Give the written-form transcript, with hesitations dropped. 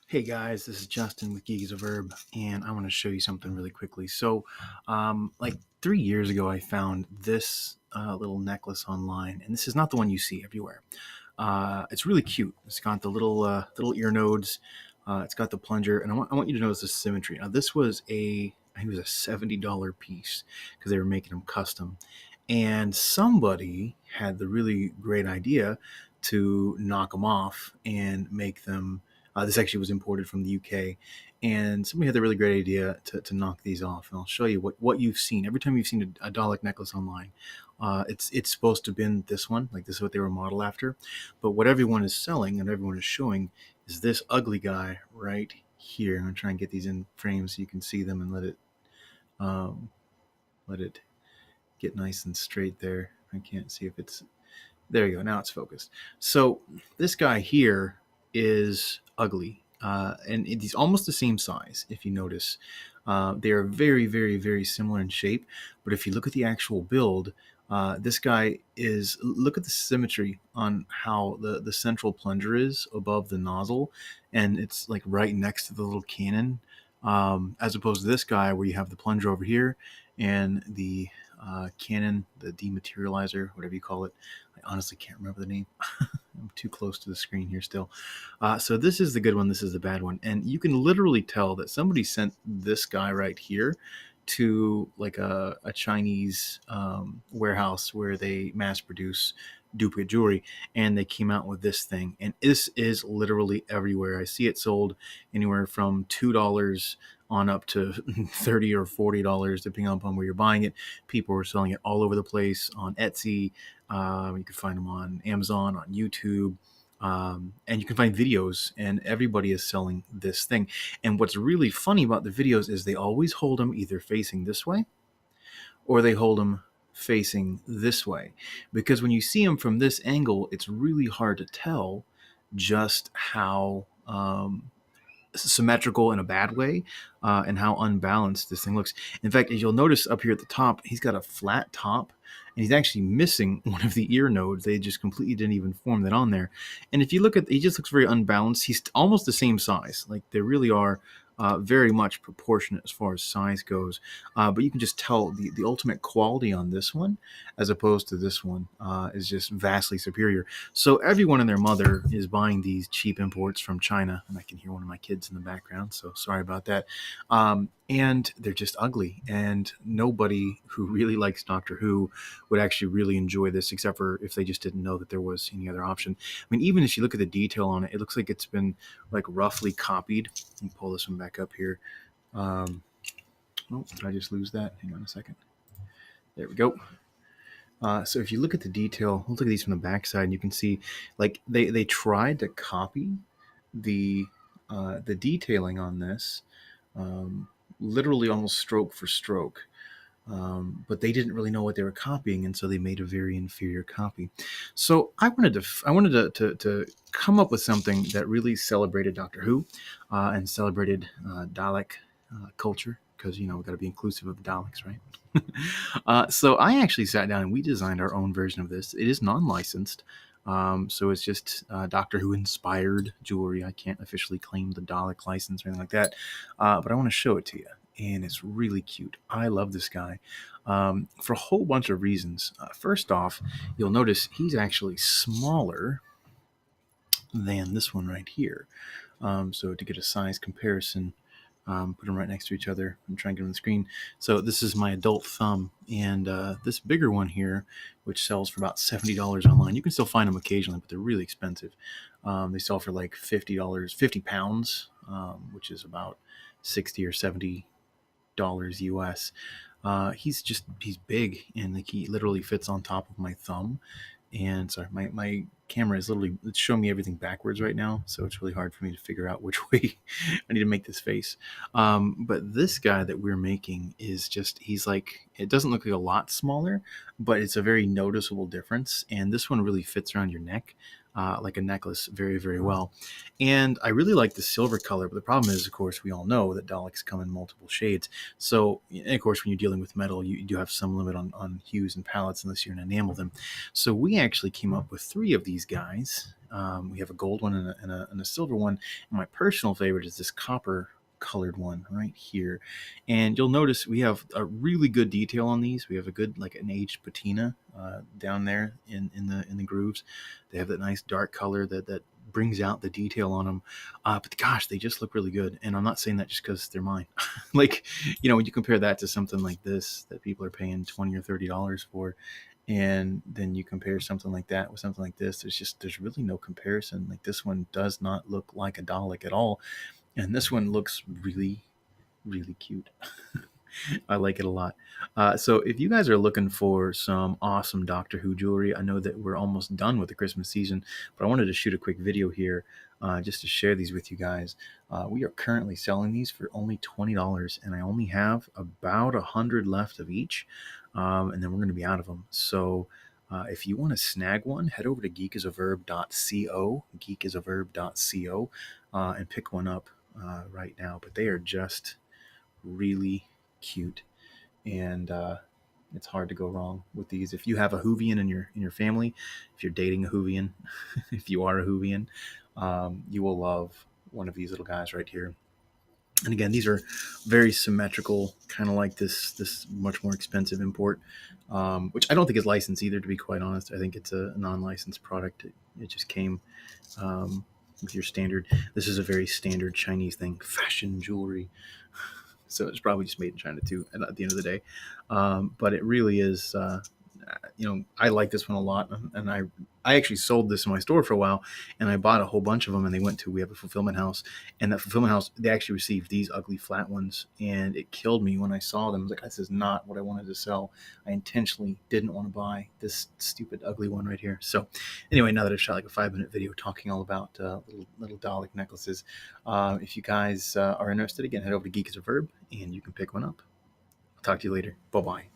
Hey guys, this is Justin with Geeks of Herb, and I want to show you something really quickly. Like 3 years ago, I found this little necklace online, and this is not the one you see everywhere. It's really cute. It's got the little ear nodes. It's got the plunger, and I want you to notice the symmetry. Now, this was I think it was a $70 piece because they were making them custom, and somebody had the really great idea to knock them off and make them. This actually was imported from the UK, and somebody had the really great idea to knock these off. And I'll show you what you've seen. Every time you've seen a Dalek necklace online, it's supposed to have been this one. Like this is what they were modeled after. But what everyone is selling and everyone is showing is this ugly guy right here. I'm gonna try and get these in frames so you can see them and um, let it get nice and straight there. I can't see if it's there. You go. Now it's focused. So this guy here is ugly, and he's almost the same size. If you notice, they are very, very, very similar in shape. But if you look at the actual build, this guy is. Look at the symmetry on how the central plunger is above the nozzle, and it's like right next to the little cannon. As opposed to this guy where you have the plunger over here and the cannon, the dematerializer, whatever you call it. I honestly can't remember the name. I'm too close to the screen here still. So this is the good one. This is the bad one. And you can literally tell that somebody sent this guy right here to like a Chinese warehouse where they mass produce duplicate jewelry, and they came out with this thing, and this is literally everywhere. I see it sold anywhere from $2 on up to $30 or $40 depending upon where you're buying it. People are selling it all over the place on Etsy. You can find them on Amazon, on YouTube, and you can find videos, and everybody is selling this thing. And what's really funny about the videos is they always hold them either facing this way or they hold them facing this way. Because when you see them from this angle, it's really hard to tell just how symmetrical in a bad way, and how unbalanced this thing looks. In fact, as you'll notice up here at the top, he's got a flat top, and he's actually missing one of the ear nodes. They just completely didn't even form that on there. And if you look at, he just looks very unbalanced. He's almost the same size. Like they really are very much proportionate as far as size goes. But you can just tell the ultimate quality on this one, as opposed to this one, is just vastly superior. So everyone and their mother is buying these cheap imports from China, and I can hear one of my kids in the background, so sorry about that. And they're just ugly, and nobody who really likes Doctor Who would actually really enjoy this, except for if they just didn't know that there was any other option. I mean, even if you look at the detail on it, it looks like it's been like roughly copied. Let me pull this one back up here. Oh, did I just lose that? Hang on a second. There we go. So if you look at the detail, look at these from the backside, and you can see like they tried to copy the detailing on this, um, literally almost stroke for stroke. But they didn't really know what they were copying, and so they made a very inferior copy. So I wanted to come up with something that really celebrated Doctor Who, and celebrated Dalek culture, because you know we've got to be inclusive of the Daleks, right? So I actually sat down and we designed our own version of this. It is non-licensed. So it's just Doctor Who inspired jewelry. I can't officially claim the Dalek license or anything like that, but I want to show it to you. And it's really cute. I love this guy for a whole bunch of reasons. First off, you'll notice he's actually smaller than this one right here. So to get a size comparison, put them right next to each other and try and get them on the screen. So this is my adult thumb, and this bigger one here, which sells for about $70 online. You can still find them occasionally, but they're really expensive. They sell for like $50, 50 pounds, which is about 60 or $70 US. He's big, and like he literally fits on top of my thumb. And sorry, my camera is literally, it's showing me everything backwards right now, so it's really hard for me to figure out which way I need to make this face. But this guy that we're making is just, he's like, it doesn't look like a lot smaller, but it's a very noticeable difference. And this one really fits around your neck. like a necklace very, very well. And I really like the silver color, but the problem is, of course, we all know that Daleks come in multiple shades. So, and of course, when you're dealing with metal, you do have some limit on hues and palettes unless you're going to enamel them. So we actually came up with three of these guys. We have a gold one and a silver one. And my personal favorite is this copper colored one right here. And you'll notice we have a really good detail on these. We have a good, like an aged patina down there in the grooves. They have that nice dark color that brings out the detail on them. But gosh, they just look really good. And I'm not saying that just because they're mine. Like, when you compare that to something like this that people are paying $20 or $30 for, and then you compare something like that with something like this, there's really no comparison. Like, this one does not look like a Dalek at all, and this one looks really, really cute. I like it a lot. So if you guys are looking for some awesome Doctor Who jewelry, I know that we're almost done with the Christmas season, but I wanted to shoot a quick video here just to share these with you guys. We are currently selling these for only $20, and I only have about 100 left of each, and then we're going to be out of them. So if you want to snag one, head over to geekisaverb.co, and pick one up right now. But they are just really cute, and it's hard to go wrong with these. If you have a Whovian in your family, if you're dating a Whovian, if you are a Whovian, you will love one of these little guys right here. And again, these are very symmetrical, kind of like this much more expensive import, which I don't think is licensed either, to be quite honest. I think it's a non-licensed product. It just came with your standard. This is a very standard Chinese thing, fashion jewelry. So it's probably just made in China too at the end of the day. But it really is, I like this one a lot. And I actually sold this in my store for a while, and I bought a whole bunch of them, and we have a fulfillment house, and that fulfillment house, they actually received these ugly flat ones, and it killed me when I saw them. I was like, this is not what I wanted to sell. I intentionally didn't want to buy this stupid ugly one right here. So anyway, now that I've shot like a 5-minute video talking all about little Dalek necklaces, if you guys are interested, again, head over to Geek is a Verb, and you can pick one up. I'll talk to you later. Bye-bye.